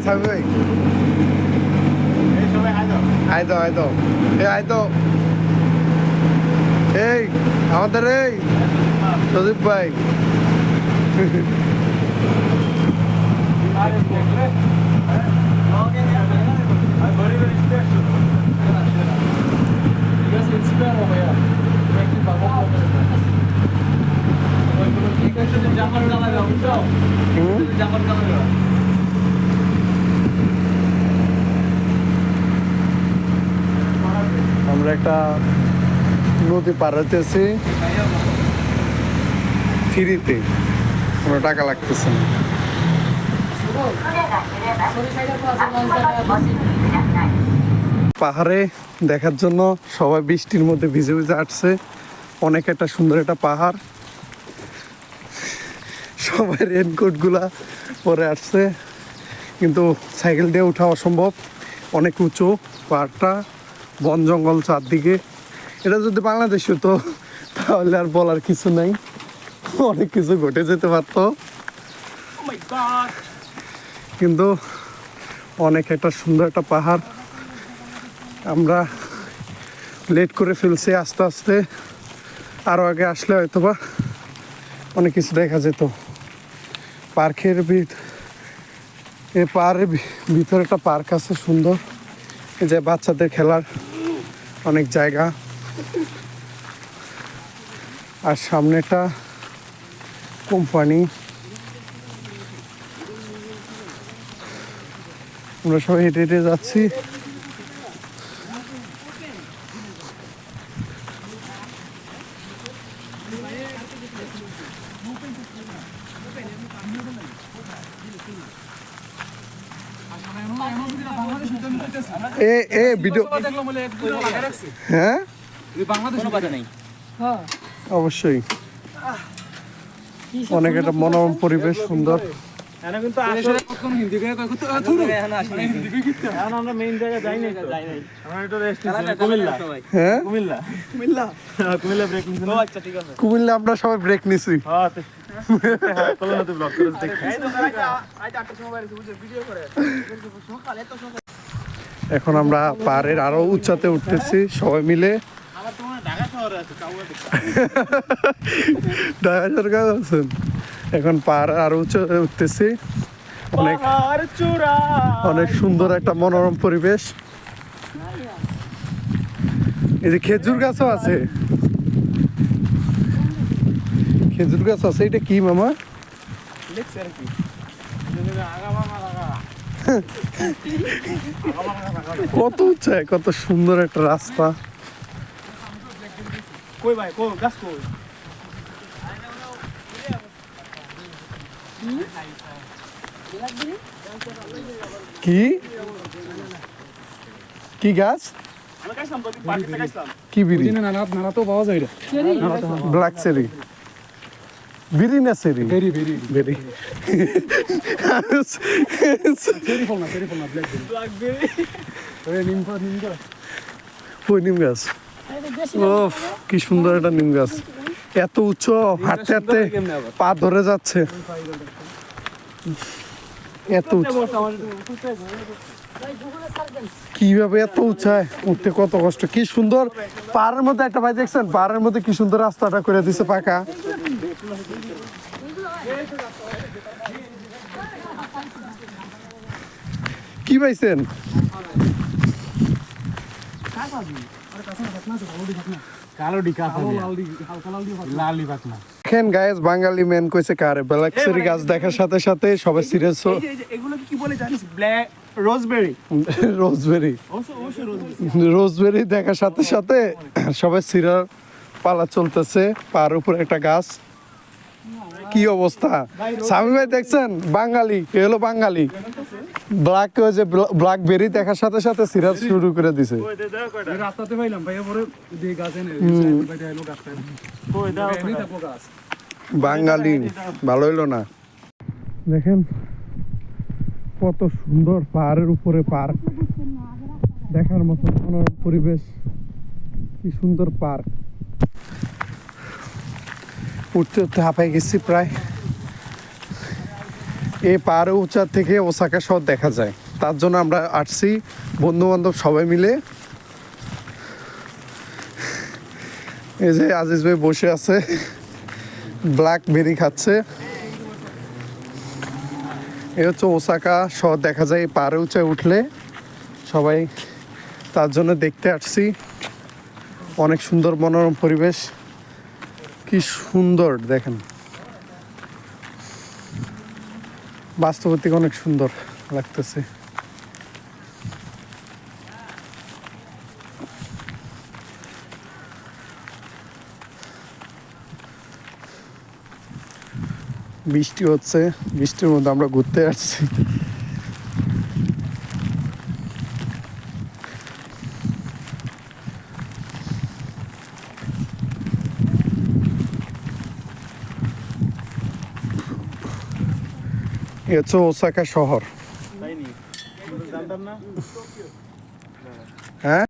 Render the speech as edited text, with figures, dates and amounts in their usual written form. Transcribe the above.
সামি ভাই আয় তো এ আয় তো এই আমাদের এই সদীপ ভাই আমরা একটা নদী পার হইতেছি ফ্রিতে, কোনো টাকা লাগতেছে না। পাহাড়ে দেখার জন্য সবাই বৃষ্টির মধ্যে ভিজে ভিজে আসছে। অনেক একটা সুন্দর একটা পাহাড়, সবাই রেনকোট গুলা পরে আসছে, কিন্তু সাইকেল দিয়ে ওঠা অসম্ভব, অনেক উঁচু পাহাড়টা, বন জঙ্গল চারদিকে। এটা যদি বাংলাদেশ হতো তাহলে আর বলার কিছু নাই, অনেক কিছু ঘটে যেতে পারতো, কিন্তু অনেক একটা সুন্দর একটা পাহাড়। আমরা লেট করে ফেলছি, আস্তে আস্তে আরও আগে আসলে হয়তো বা অনেক কিছু দেখা যেত। পার্কের এই পাহাড়ের ভিতরে একটা পার্ক আছে সুন্দর, এই যে বাচ্চাদের খেলার অনেক জায়গা, আর সামনে একটা কোম্পানি। আমরা সবাই হেঁটে হেঁটে যাচ্ছি। ভিডিও হ্যাঁ অবশ্যই, অনেক একটা মনোরম পরিবেশ, সুন্দর। কুমিল্লা আমরা সবাই ব্রেক নিছি। এখন আমরা পাহাড়ের আরো উচ্চতে উঠতেছি সবাই মিলে। ঢাকা সরকার আছেন, এখন পাহাড় আরো উচ্চতে উঠতেছি। অনেক সুন্দর একটা মনোরম পরিবেশ। এই যে খেজুর গাছও আছে, খেজুর গাছ আছে। এটা কি মামা? কত উচ্চায়, কত সুন্দর একটা রাস্তা। কি কি গাছ? কি বিড়ি? ব্ল্যাক চেরি, বিড়ি না চেরি? বেরি। নিম গাছ, ও কি সুন্দর একটা নিম গাছ, এত উচ্চ, হাঁটতে হাঁটতে পা ধরে যাচ্ছে, এত উঁচু। কিভাবে এত উঁচায় উঠতে কত কষ্ট। কি সুন্দর পাহাড়ের মধ্যে একটা ভাই দেখছেন, পাহাড়ের মধ্যে কি সুন্দর রাস্তাটা করে দিছে পাকা। কি পাইছেন? দেখেন গাইস, বাঙালি মেন কইছে কারে ব্ল্যাক চেরি গাছ দেখার সাথে সাথে সবাই সিরিয়াস। এগুলো কি বলে জানিস? ব্ল্যাক রোজবেরি, রোজবেরি দেখার সাথে সাথে সবাই সিরিয়াল পালা চলতেছে। পার উপরে একটা গাছ, কি অবস্থা। সামি ভাই দেখছেন, বাঙালি, এ হলো বাঙালি। ব্ল্যাকবেরি দেখার সাথে সাথে সিরিয়াল শুরু করে দিছে। বাঙালি ভালো হইলো না। দেখেন কত সুন্দর পাহাড়ের উপরে পার্ক, দেখার মতো মনোরম পরিবেশ, কি সুন্দর পার্ক। উঠতে উঠতে হাঁপাই গেছি প্রায়। এই পাহাড়ে উঁচা থেকে ওসাকা শহর দেখা যায়, তার জন্য আমরা আসছি বন্ধু বান্ধব সবাই মিলে। এই যে আজিজ ভাই বসে আছে, ব্ল্যাকবেরি খাচ্ছে। এই হচ্ছে ওসাকা শহর দেখা যায় এই পাহাড়ে উঁচায় উঠলে, সবাই তার জন্য দেখতে আসছি। অনেক সুন্দর মনোরম পরিবেশ, কি সুন্দর দেখেন, বাস্তবের থেকে অনেক সুন্দর লাগতেছে। বৃষ্টি হচ্ছে, বৃষ্টির মধ্যে আমরা ঘুরতে আসছি। এই হচ্ছে ওসাকা শহর। তাই নি? জানতাম না। হ্যাঁ।